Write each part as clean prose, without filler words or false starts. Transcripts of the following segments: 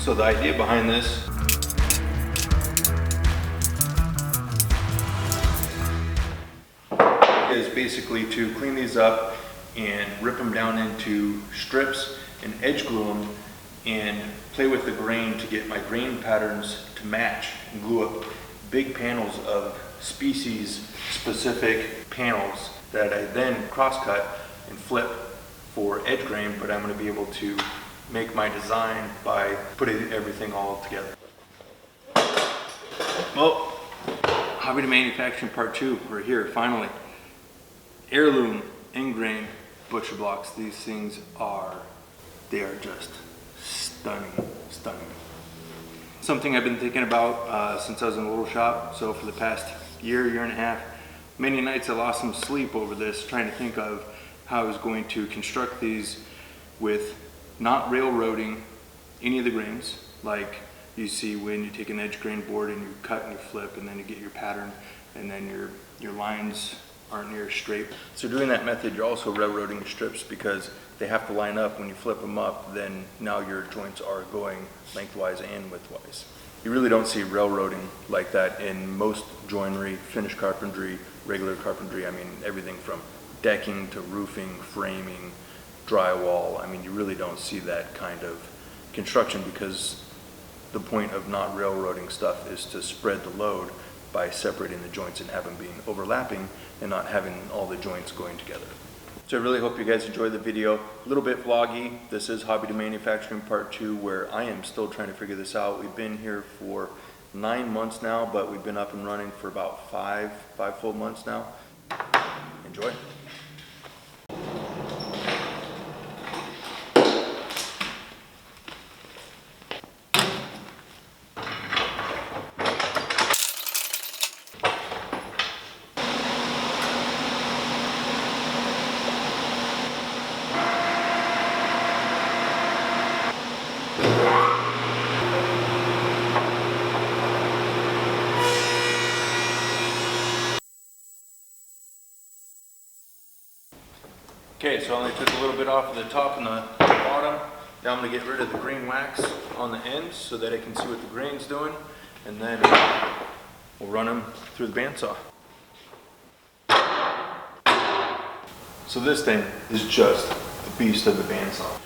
So the idea behind this is basically to clean these up and rip them down into strips and edge glue them and play with the grain to get my grain patterns to match and glue up big panels of species specific panels that I then cross cut and flip for edge grain, but I'm going to be able to make my design by putting everything all together. Well, hobby to manufacturing part 2, we're here finally. Heirloom ingrain butcher blocks. These things are just stunning. Something I've been thinking about since I was in a little shop. So for the past year and a half, many nights I lost some sleep over this, trying to think of how I was going to construct these with not railroading any of the grains like you see when you take an edge grain board and you cut and you flip and then you get your pattern and then your lines aren't near straight. So doing that method, you're also railroading your strips because they have to line up. When you flip them up, then now your joints are going lengthwise and widthwise. You really don't see railroading like that in most joinery, finished carpentry, regular carpentry. I mean, everything from decking to roofing, framing, drywall. I mean, you really don't see that kind of construction because the point of not railroading stuff is to spread the load by separating the joints and have them being overlapping and not having all the joints going together. So I really hope you guys enjoyed the video. A little bit vloggy. This is Hobby to Manufacturing Part 2 where I am still trying to figure this out. We've been here for 9 months now, but we've been up and running for about five full months now. Enjoy. Okay, so I only took a little bit off of the top and the bottom. Now I'm going to get rid of the green wax on the ends so that I can see what the grain's doing, and then we'll run them through the bandsaw. So this thing is just a beast of a bandsaw.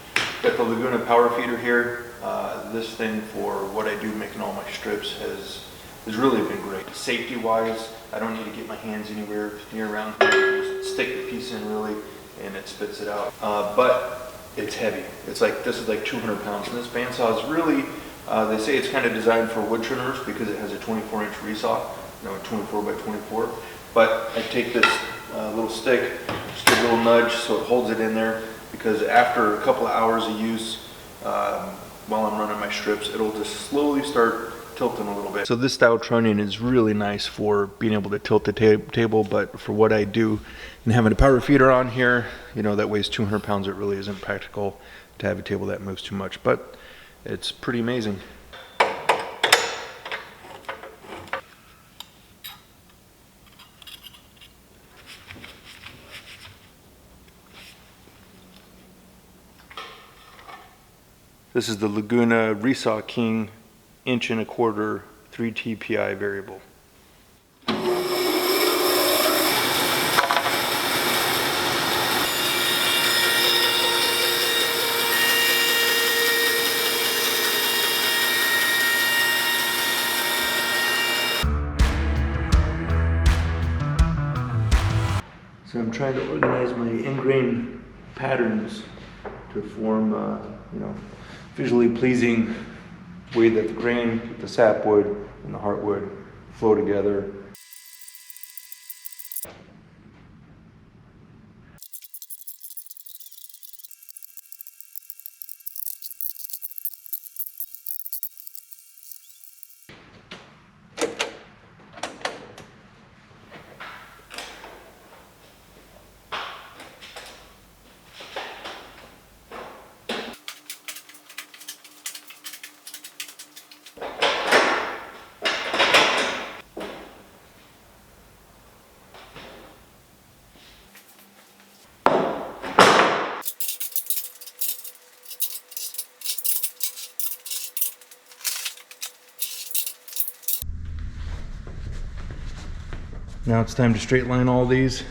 Got the Laguna power feeder here. This thing, for what I do making all my strips, has really been great. Safety wise, I don't need to get my hands anywhere near around here. Just stick the piece in really and it spits it out. But it's heavy. It's like, this is like 200 pounds. And this bandsaw is really, they say it's kind of designed for wood trimmers because it has a 24-inch resaw, you know, 24 by 24. But I take this little stick, just give it a little nudge so it holds it in there, because after a couple of hours of use, while I'm running my strips, it'll just slowly start tilting a little bit. So this style trunnion is really nice for being able to tilt the table, but for what I do and having a power feeder on here, you know, that weighs 200 pounds, it really isn't practical to have a table that moves too much, but it's pretty amazing. This is the Laguna Resaw King 1 1/4 3 TPI variable. So I'm trying to organize my ingrain patterns to form, you know, visually pleasing way that the grain, the sapwood, and the heartwood flow together. Now it's time to straight line all these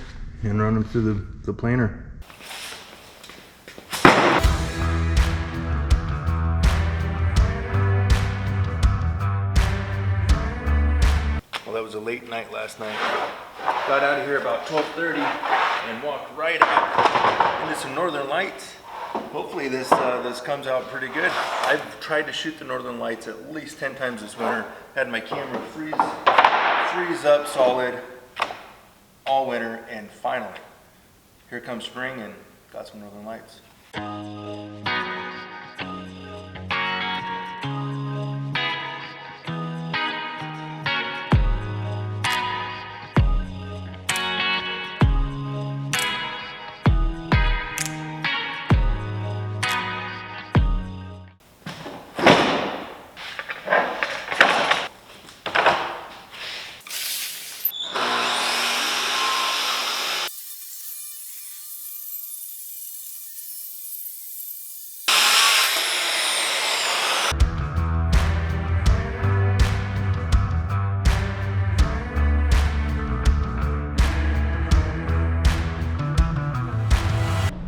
and run them through the planer. Well, that was a late night last night. Got out of here about 12:30 and walked right out into some northern lights. Hopefully this comes out pretty good. I've tried to shoot the northern lights at least 10 times this winter. Had my camera freeze up solid all winter, and finally, here comes spring and got some northern lights.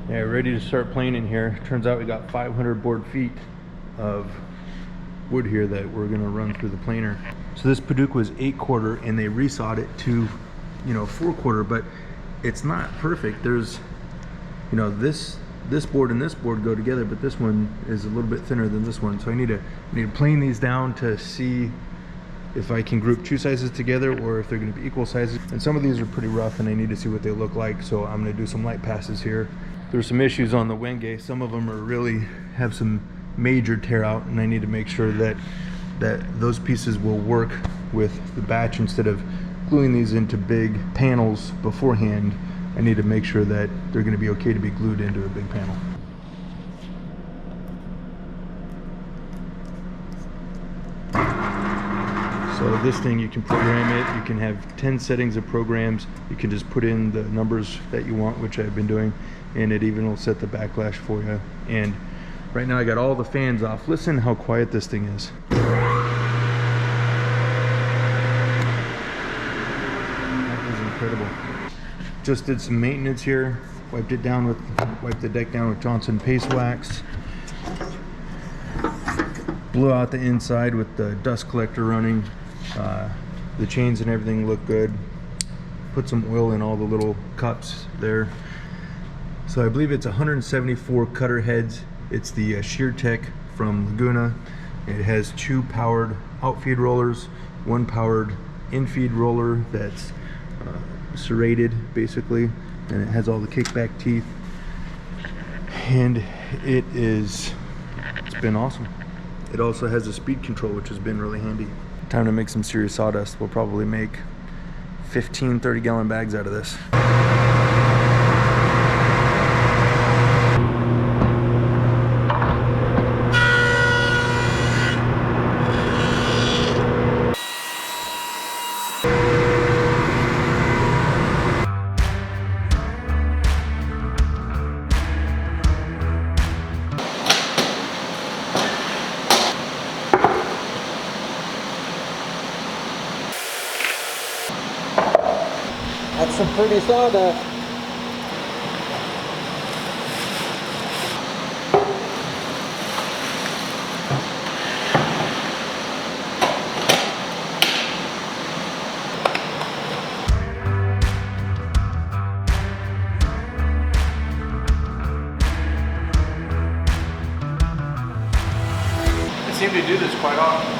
Yeah, ready to start planing here. Turns out we got 500 board feet of wood here that we're gonna run through the planer. So this Paducah was 8/4 and they resawed it to, 4/4, but it's not perfect. There's, this board and this board go together, but this one is a little bit thinner than this one. So I need to plane these down to see if I can group two sizes together or if they're gonna be equal sizes. And some of these are pretty rough and I need to see what they look like. So I'm gonna do some light passes here. There's some issues on the Wenge. Some of them are really have some major tear out, and I need to make sure that those pieces will work with the batch. Instead of gluing these into big panels beforehand, I need to make sure that they're going to be okay to be glued into a big panel. So this thing, you can program it. You can have 10 settings of programs. You can just put in the numbers that you want, which I've been doing, and it even will set the backlash for you. And right now I got all the fans off. Listen how quiet this thing is. That is incredible. Just did some maintenance here. Wiped the deck down with Johnson paste wax. Blew out the inside with the dust collector running. The chains and everything look good. Put some oil in all the little cups there. So I believe it's 174 cutter heads. It's the ShearTech from Laguna. It has 2 powered outfeed rollers, 1 powered infeed roller that's serrated basically, and it has all the kickback teeth. And it's been awesome. It also has a speed control, which has been really handy. Time to make some serious sawdust. We'll probably make 15 30-gallon bags out of this. That's some pretty sawdust. I seem to do this quite often.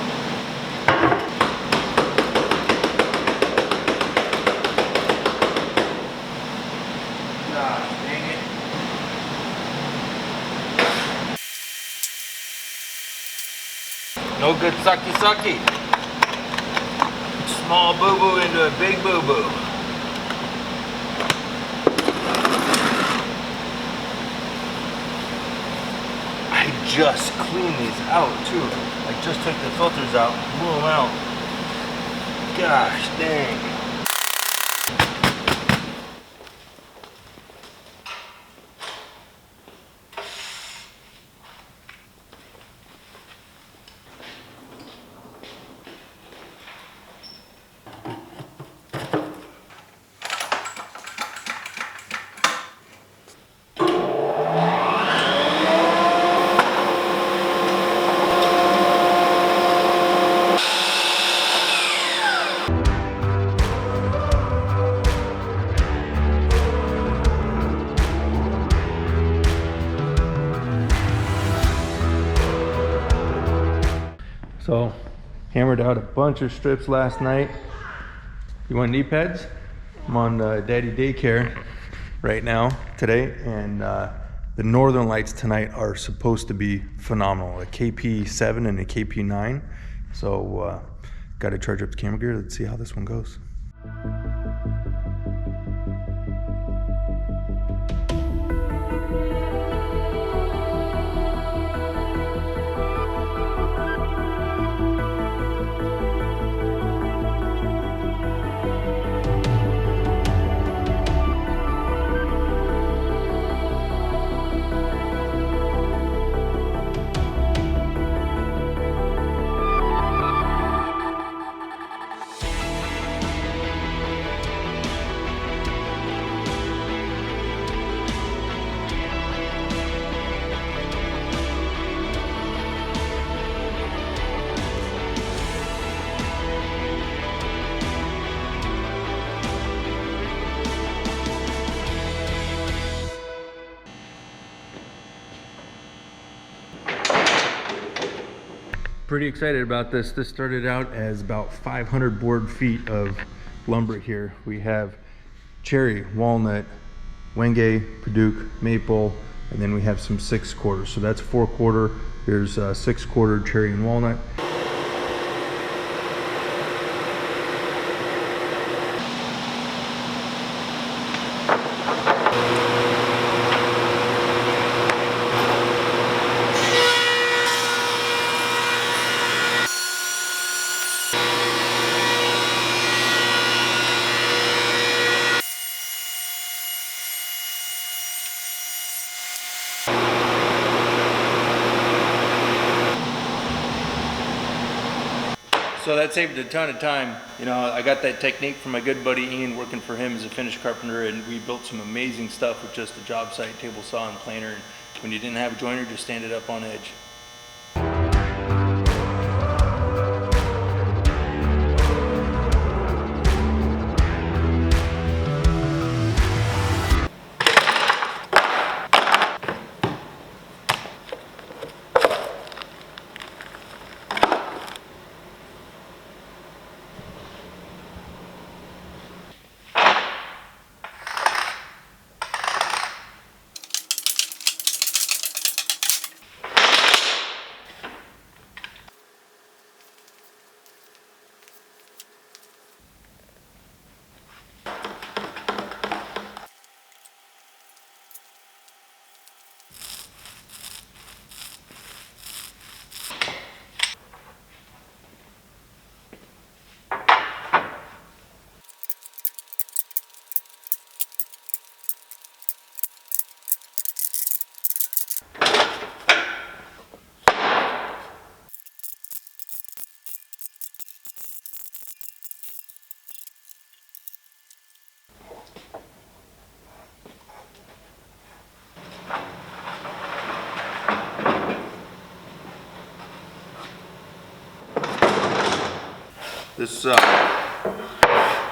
No good sucky. Small boo-boo into a big boo-boo. I just cleaned these out too. I just took the filters out, blew them out. Gosh dang. So hammered out a bunch of strips last night. You want knee pads? I'm on daddy daycare right now today, and the northern lights tonight are supposed to be phenomenal. A KP7 and a KP9. So got to charge up the camera gear. Let's see how this one goes. Pretty excited about this. This started out as about 500 board feet of lumber here. We have cherry, walnut, wenge, padauk, maple, and then we have some 6/4. So that's 4/4. There's 6/4 cherry and walnut. So that saved a ton of time. You know, I got that technique from my good buddy Ian, working for him as a finished carpenter, and we built some amazing stuff with just a job site, table saw, and planer. And when you didn't have a joiner, just stand it up on edge.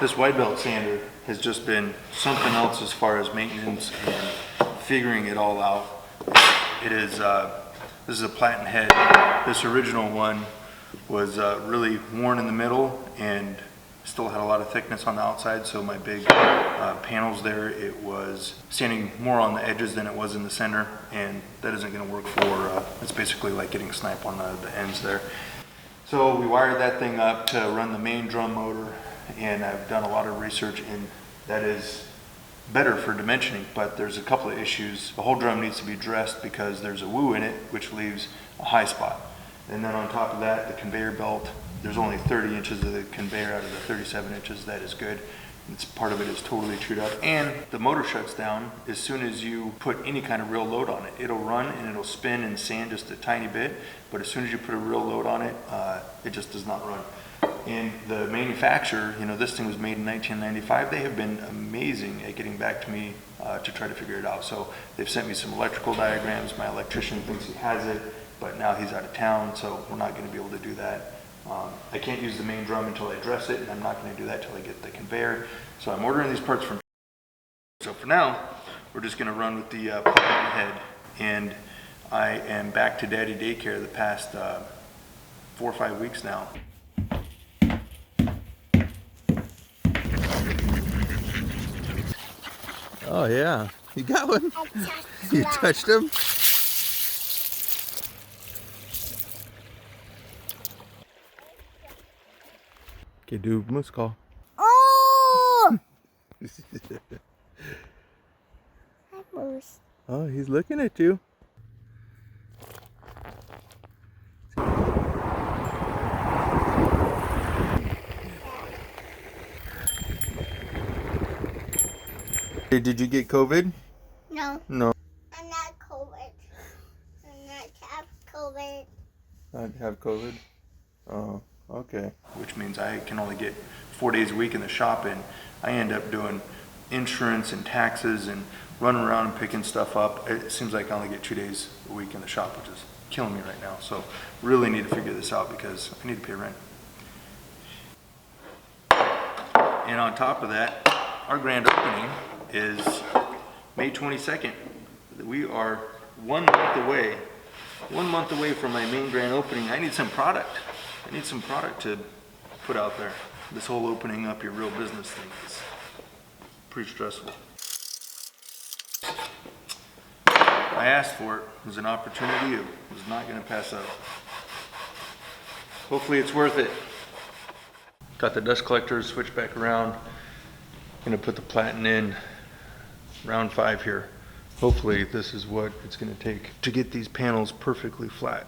This white belt sander has just been something else as far as maintenance and figuring it all out. It is this is a platen head. This original one was really worn in the middle and still had a lot of thickness on the outside, so my big panels there, it was standing more on the edges than it was in the center, and that isn't going to work for, it's basically like getting snipe on the ends there. So we wired that thing up to run the main drum motor, and I've done a lot of research, and that is better for dimensioning, but there's a couple of issues. The whole drum needs to be dressed because there's a woo in it, which leaves a high spot. And then on top of that, the conveyor belt, there's only 30 inches of the conveyor out of the 37 inches. That is good. It's, part of it is totally chewed up. And the motor shuts down as soon as you put any kind of real load on it. It'll run and it'll spin and sand just a tiny bit, but as soon as you put a real load on it, it just does not run. And the manufacturer, you know, this thing was made in 1995. They have been amazing at getting back to me to try to figure it out. So they've sent me some electrical diagrams. My electrician thinks he has it, but now he's out of town, so we're not going to be able to do that. I can't use the main drum until I dress it, and I'm not going to do that until I get the conveyor. So I'm ordering these parts from. So for now, we're just going to run with the platen head, and I am back to daddy daycare the past 4 or 5 weeks now. Oh yeah, you got one. You touched him. Okay, do moose call. Oh! Hi, Moose. Oh, he's looking at you. Hey, did you get COVID? No, No. I'm not COVID. I'm not have COVID. Not have COVID? Oh, okay. Which means I can only get 4 days a week in the shop, and I end up doing insurance and taxes and running around and picking stuff up. It seems like I only get 2 days a week in the shop, which is killing me right now. So really need to figure this out because I need to pay rent. And on top of that, our grand opening is May 22nd. We are 1 month away. 1 month away from my main grand opening. I need some product. I need some product to put out there. This whole opening up your real business thing is pretty stressful. I asked for it. It was an opportunity. I was not going to pass up. Hopefully it's worth it. Got the dust collectors switched back around. Going to put the platen in round 5 here. Hopefully this is what it's going to take to get these panels perfectly flat.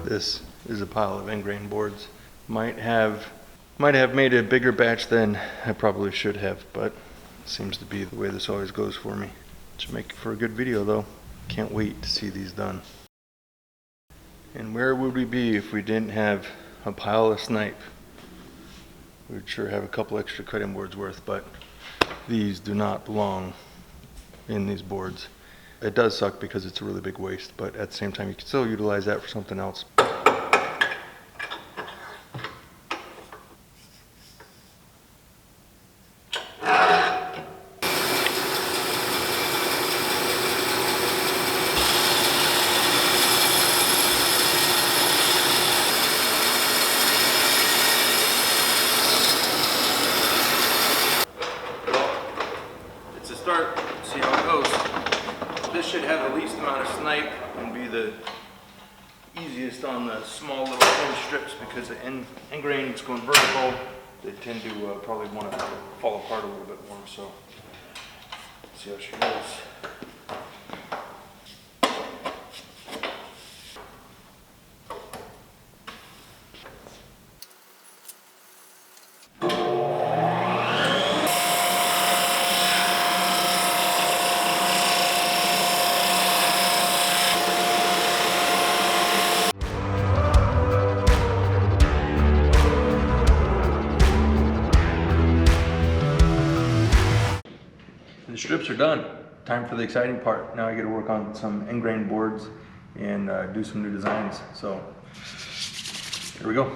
This is a pile of ingrain boards. Might have made a bigger batch than I probably should have, but it seems to be the way this always goes for me. Should make for a good video though. Can't wait to see these done. And where would we be if we didn't have a pile of snipe? We'd sure have a couple extra cutting boards worth, but these do not belong in these boards. It does suck because it's a really big waste, but at the same time you can still utilize that for something else. It's a start. See how it goes. This should have the least amount of snipe and be the easiest on the small little thin strips because the ingrain is going vertical. They tend to probably want to fall apart a little bit more. So see how she goes. strips are done. Time for the exciting part. Now I get to work on some ingrain boards and do some new designs. So here we go.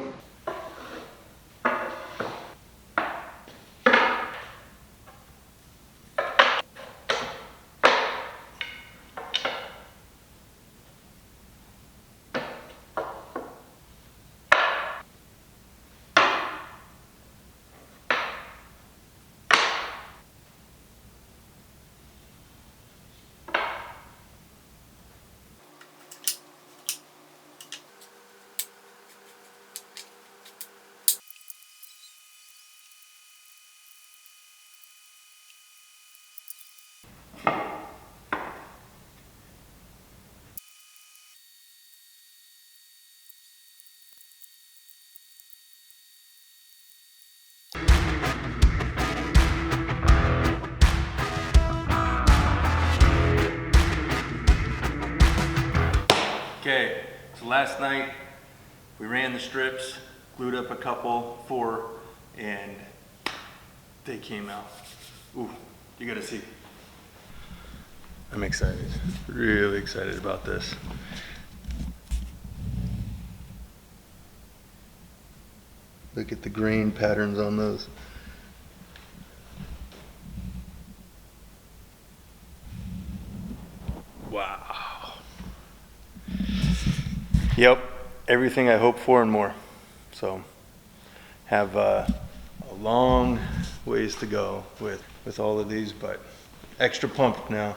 Okay, so last night we ran the strips, glued up a couple, 4, and they came out. Ooh, you gotta see. I'm excited, really excited about this. Look at the grain patterns on those. Wow. Yep, everything I hoped for and more. So, have a long ways to go with all of these, but extra pumped now.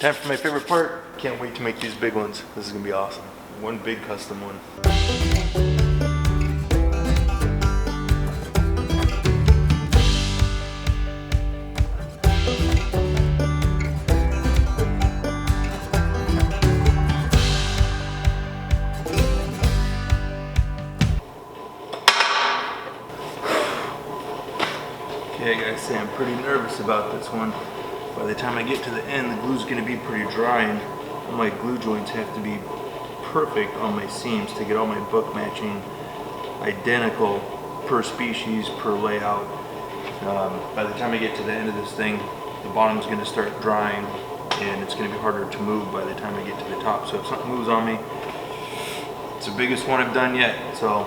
Time for my favorite part. Can't wait to make these big ones. This is gonna be awesome. One big custom one. Okay, I gotta say I'm pretty nervous about this one. By the time I get to the end, the glue's gonna be pretty dry, and all my glue joints have to be perfect on my seams to get all my book matching identical per species, per layout. By the time I get to the end of this thing, the bottom's gonna start drying, and it's gonna be harder to move by the time I get to the top. So if something moves on me, it's the biggest one I've done yet. So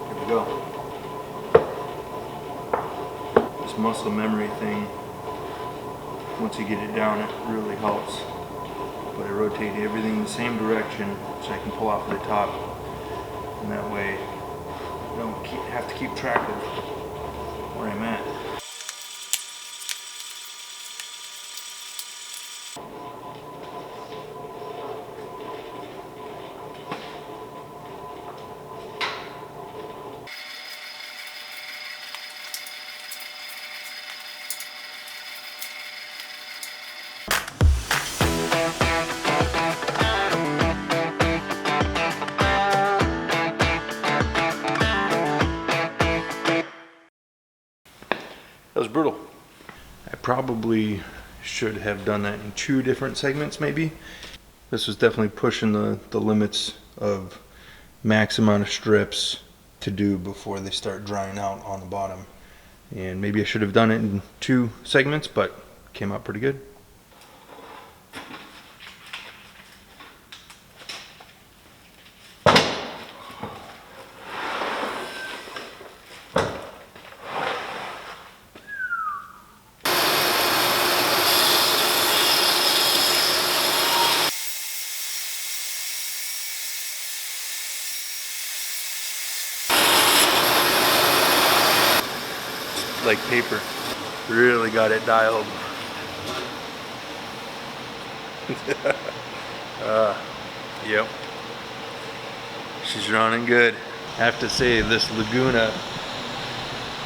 here we go. This muscle memory thing, once you get it down, it really helps. but I rotate everything the same direction so I can pull off the top, and that way I don't have to keep track of where I'm at. That was brutal. I probably should have done that in 2 different segments maybe. This was definitely pushing the limits of max amount of strips to do before they start drying out on the bottom. And maybe I should have done it in 2 segments, but came out pretty good. Like paper. Really got it dialed. Yep. She's running good. I have to say this Laguna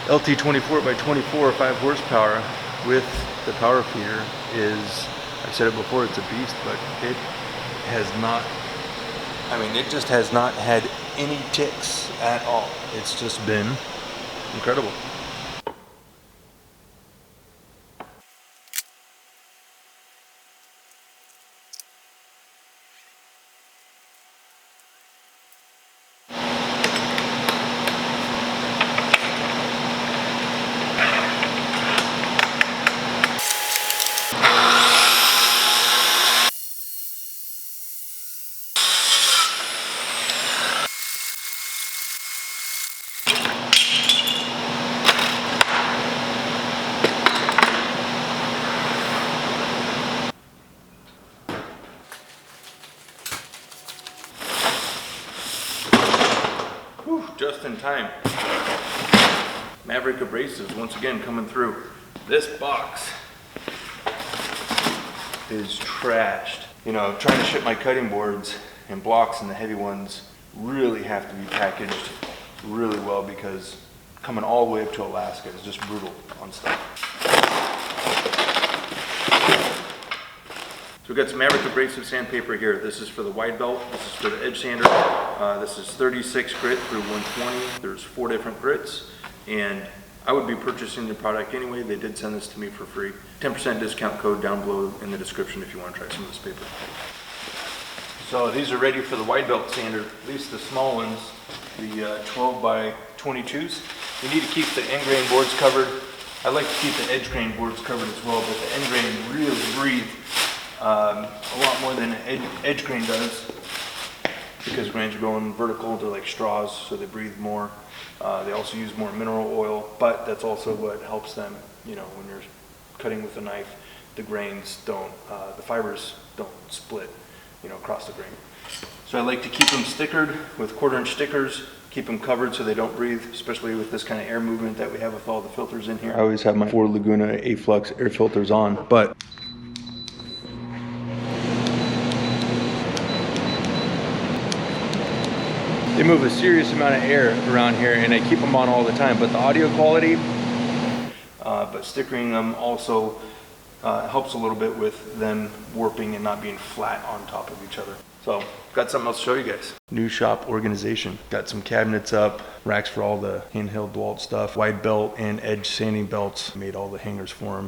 LT24 by 24 5 horsepower with the power feeder is, I've said it before, it's a beast, but it has not, I mean, it just has not had any ticks at all. It's just been incredible. Whew, just in time. Maverick abrasives once again coming through. This box is trashed. You know, trying to ship my cutting boards and blocks and the heavy ones really have to be packaged really well because coming all the way up to Alaska is just brutal on stuff. So we've got some Maverick abrasive sandpaper here. This is for the wide belt. This is for the edge sander. This is 36 grit through 120. There's 4 different grits, and I would be purchasing the product anyway. They did send this to me for free. 10% discount code down below in the description if you want to try some of this paper. So these are ready for the wide belt sander, at least the small ones, the 12 by 22s. You need to keep the end grain boards covered. I like to keep the edge grain boards covered as well, but the end grain really breathe a lot more than an edge grain does because grains are going vertical. They're like straws, so they breathe more. They also use more mineral oil, but that's also what helps them, you know, when you're cutting with a knife, the grains don't, the fibers don't split, you know, across the grain. So I like to keep them stickered with 1/4-inch stickers, keep them covered so they don't breathe, especially with this kind of air movement that we have with all the filters in here. I always have my 4 Laguna A-Flux air filters on, but they move a serious amount of air around here, and I keep them on all the time. But the audio quality, but stickering them also helps a little bit with them warping and not being flat on top of each other. So, got something else to show you guys. New shop organization. Got some cabinets up, racks for all the handheld DeWalt stuff, wide belt and edge sanding belts. Made all the hangers for them.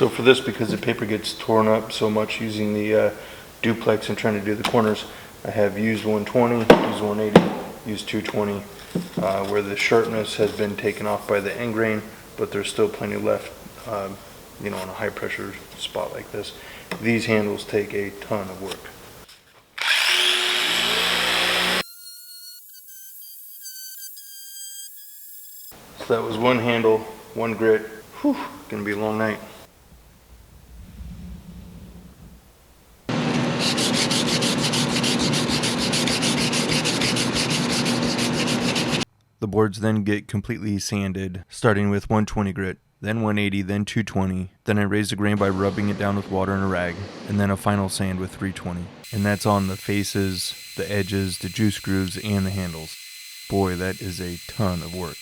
So for this, because the paper gets torn up so much using the duplex and trying to do the corners, I have used 120, used 180, used 220, where the sharpness has been taken off by the end grain, but there's still plenty left, you know, on a high pressure spot like this. These handles take a ton of work. So that was one handle, one grit. Whew, gonna be a long night. The boards then get completely sanded, starting with 120 grit, then 180, then 220. Then I raise the grain by rubbing it down with water and a rag, and then a final sand with 320. And that's on the faces, the edges, the juice grooves, and the handles. Boy, that is a ton of work.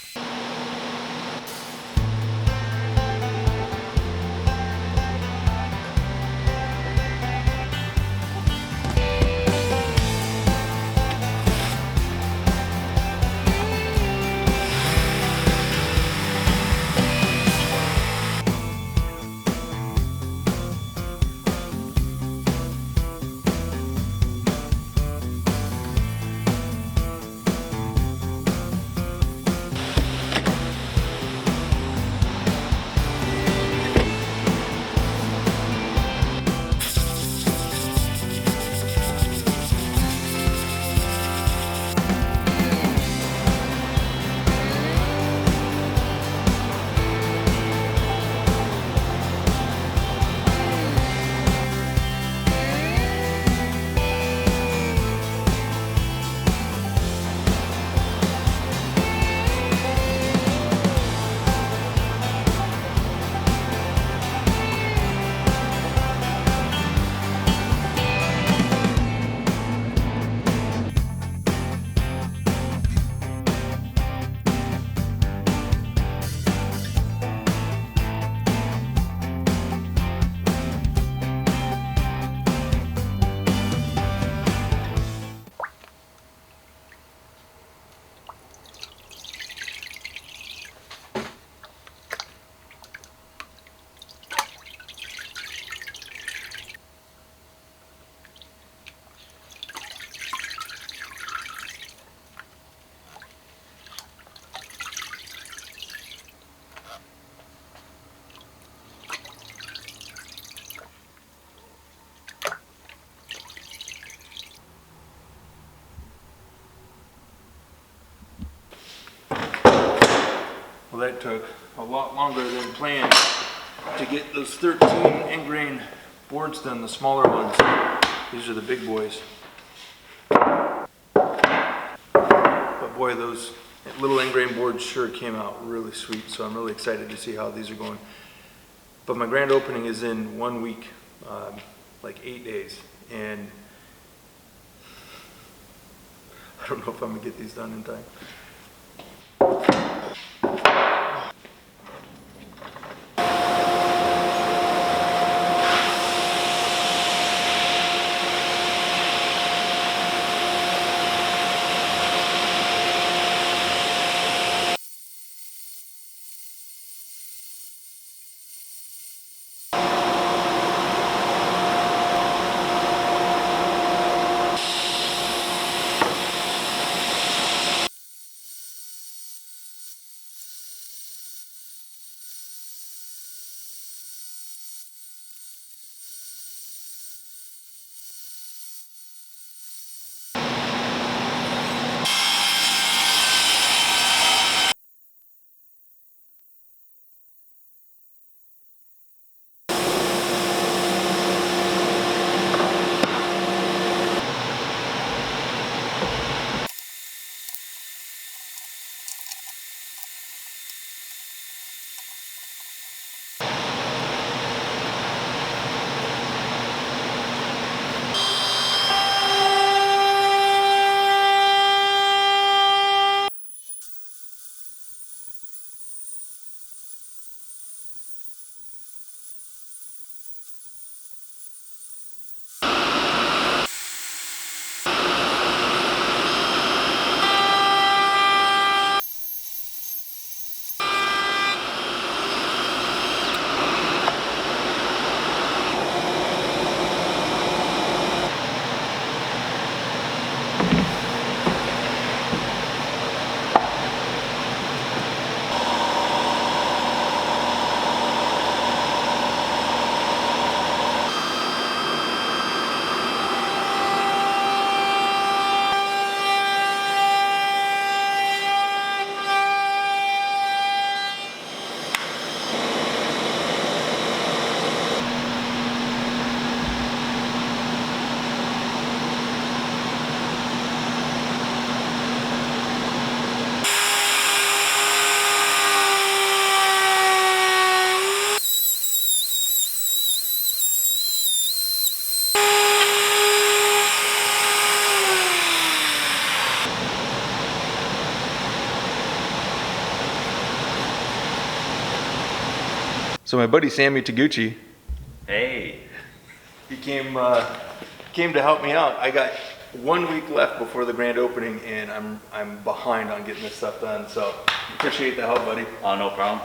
Well, that took a lot longer than planned to get those 13 end grain boards done, the smaller ones. These are the big boys. But boy, those little end grain boards sure came out really sweet, so I'm really excited to see how these are going. But my grand opening is in 1 week, like 8 days, and I don't know if I'm gonna get these done in time. So my buddy Sammy Taguchi, Hey. he came to help me out. I got 1 week left before the grand opening, and I'm behind on getting this stuff done. So appreciate the help, buddy. Oh, no problem.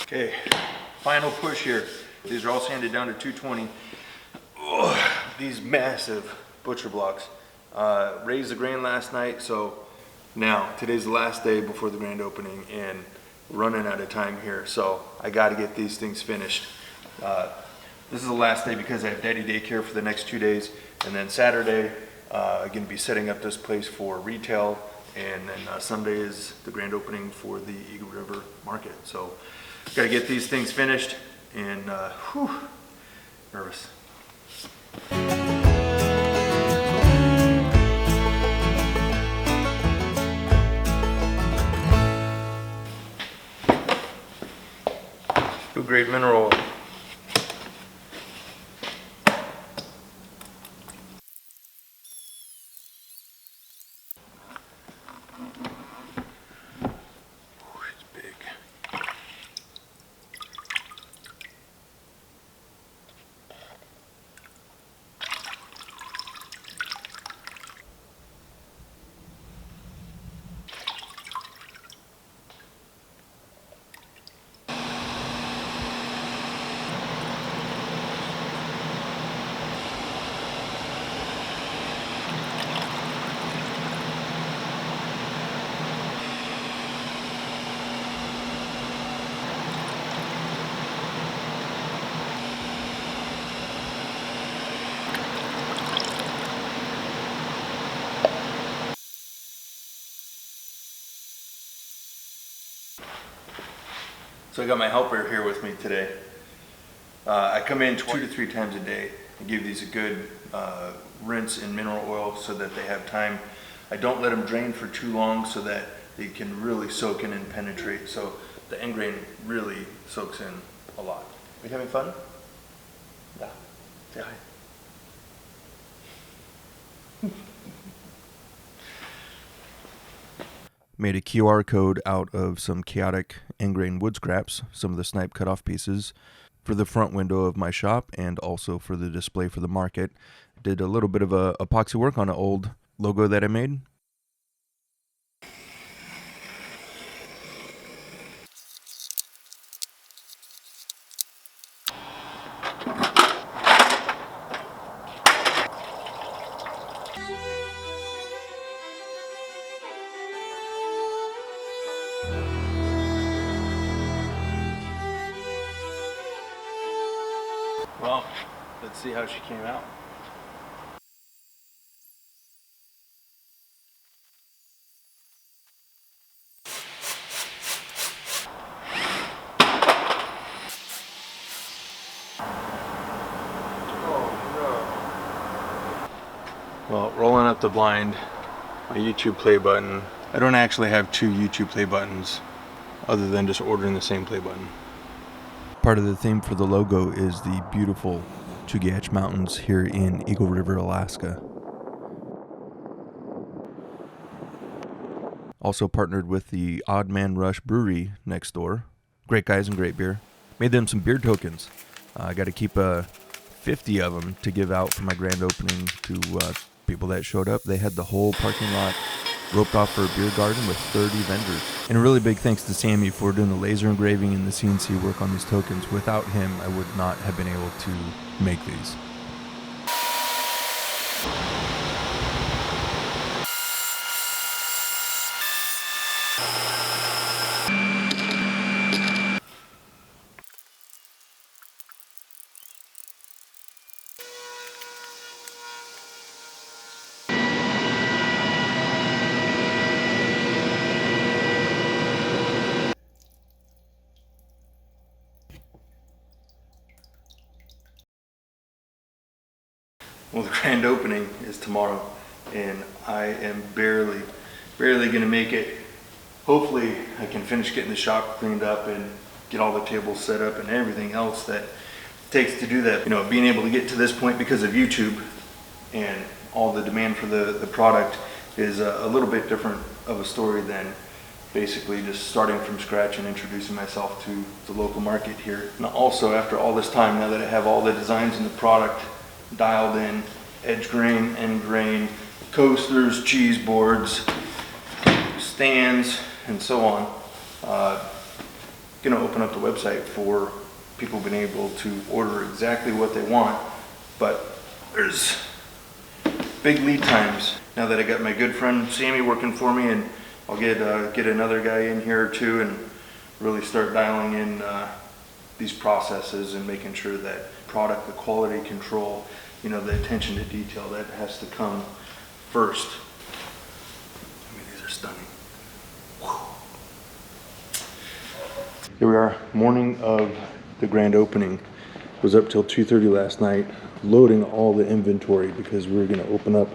Okay, final push here. These are all sanded down to 220. Ugh, these massive butcher blocks. Raised the grain last night, so now today's the last day before the grand opening and running out of time here. So I got to get these things finished. This is the last day because I have daddy daycare for the next 2 days, and then Saturday I'm going to be setting up this place for retail, and then Sunday is the grand opening for the Eagle River Market. So got to get these things finished, and whew, nervous. Food grade mineral oil. It's big. So I got my helper here with me today. I come in 2 to 3 times a day and give these a good rinse in mineral oil so that they have time. I don't let them drain for too long so that they can really soak in and penetrate. So the end grain really soaks in a lot. Are you having fun? Yeah. Say hi. Made a QR code out of some chaotic end-grain wood scraps, some of the snipe cut-off pieces, for the front window of my shop and also for the display for the market. Did a little bit of epoxy work on an old logo that I made. Well, let's see how she came out. Well, rolling up the blind, my YouTube play button. I don't actually have 2 YouTube play buttons other than just ordering the same play button. Part of the theme for the logo is the beautiful Chugach Mountains here in Eagle River, Alaska. Also partnered with the Odd Man Rush Brewery next door. Great guys and great beer. Made them some beer tokens. I got to keep 50 of them to give out for my grand opening to people that showed up. They had the whole parking lot roped off for a beer garden with 30 vendors. And a really big thanks to Sammy for doing the laser engraving and the CNC work on these tokens. Without him, I would not have been able to make these. Well, the grand opening is tomorrow, and I am barely gonna make it. Hopefully I can finish getting the shop cleaned up and get all the tables set up and everything else that it takes to do that. You know, being able to get to this point because of YouTube and all the demand for the product is a little bit different of a story than basically just starting from scratch and introducing myself to the local market here. And also, after all this time, now that I have all the designs in the product dialed in, edge grain, end grain, coasters, cheese boards, stands, and so on, gonna open up the website for people being able to order exactly what they want, but there's big lead times. Now that I got my good friend Sammy working for me, and I'll get another guy in here too, and really start dialing in these processes and making sure that product, the quality control, you know, the attention to detail, that has to come first. I mean, these are stunning. Whew. Here we are, morning of the grand opening. Was up till 2:30 last night, loading all the inventory because we were gonna open up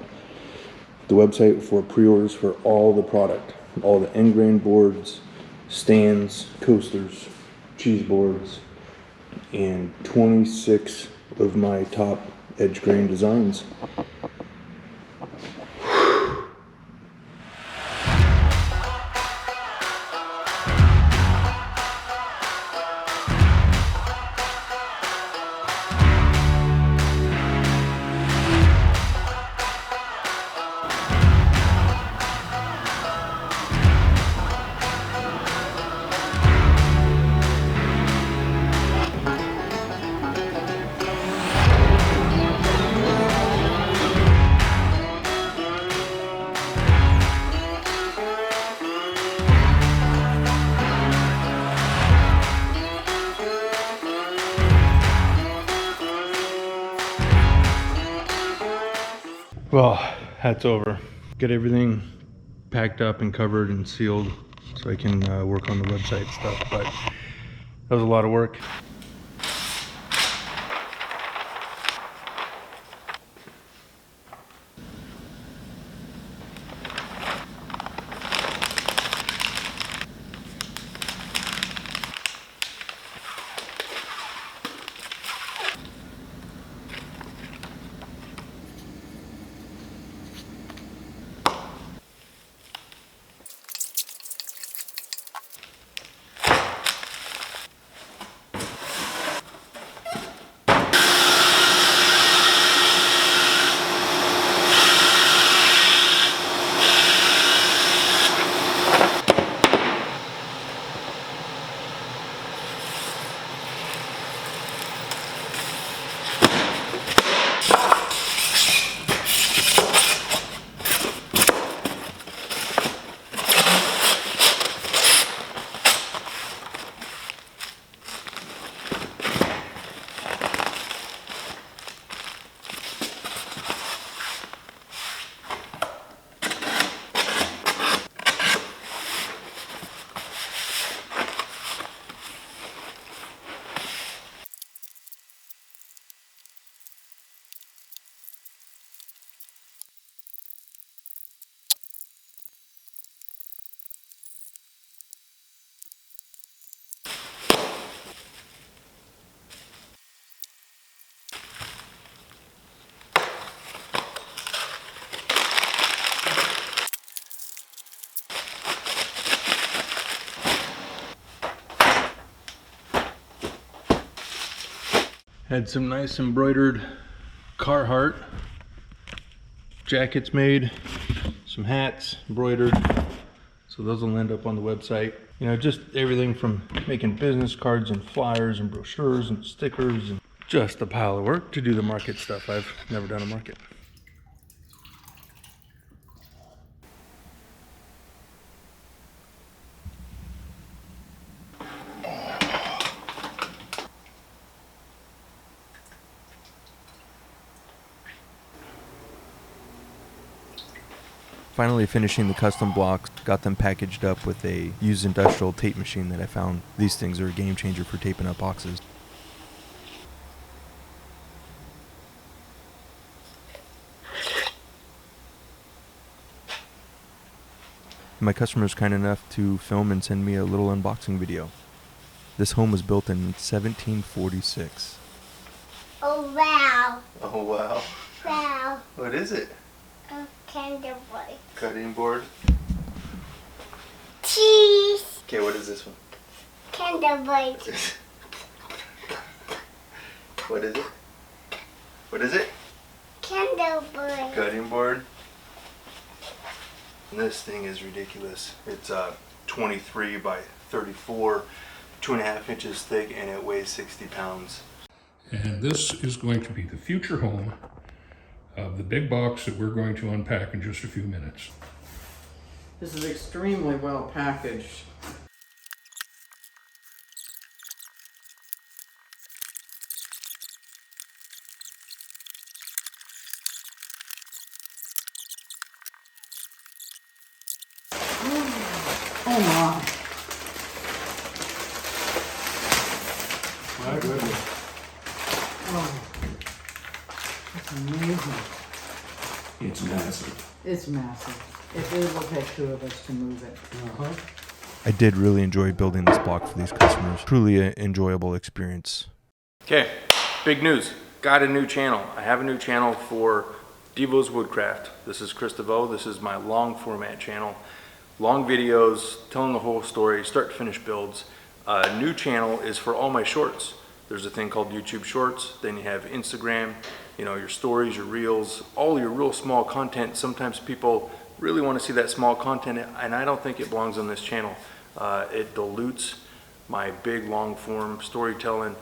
the website for pre-orders for all the product, all the end grain boards, stands, coasters, cheese boards, and 26 of my top edge grain designs. Well, that's over. Get everything packed up and covered and sealed so I can work on the website stuff, but that was a lot of work. Had some nice embroidered Carhartt jackets made, some hats embroidered, so those will end up on the website. You know, just everything from making business cards and flyers and brochures and stickers, and just a pile of work to do the market stuff. I've never done a market. Finally finishing the custom blocks, got them packaged up with a used industrial tape machine that I found. These things are a game changer for taping up boxes. My customer was kind enough to film and send me a little unboxing video. This home was built in 1746. Oh, wow. Oh wow. Wow. What is it? A candle boy. Cutting board. Cheese. Okay, what is this one? Candle boy. What is it? What is it? Candle boy. Cutting board. And this thing is ridiculous. It's 23 by 34, 2.5 inches thick, and it weighs 60 pounds. And this is going to be the future home of the big box that we're going to unpack in just a few minutes. This is extremely well packaged. Oh my. My goodness. Oh. It's amazing. It's massive. It's massive. It will take two of us to move it. I did really enjoy building this block for these customers. Truly an enjoyable experience. Okay, big news. Got a new channel. I have a new channel for Devo's Woodcraft. This is Chris DeVoe. This is my long format channel. Long videos, telling the whole story, start to finish builds. New channel is for all my shorts. There's a thing called YouTube Shorts. Then you have Instagram, you know, your stories, your reels, all your real small content. Sometimes people really want to see that small content, and I don't think it belongs on this channel. It dilutes my big long form storytelling,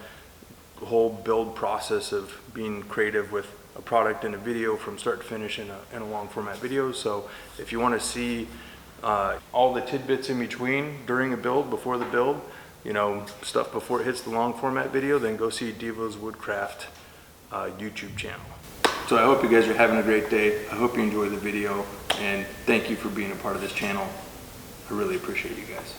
the whole build process of being creative with a product and a video from start to finish in a long format video. So if you want to see all the tidbits in between during a build, before the build, you know, stuff before it hits the long format video, then go see Devo's Woodcraft YouTube channel. So I hope you guys are having a great day. I hope you enjoy the video, and thank you for being a part of this channel. I really appreciate you guys.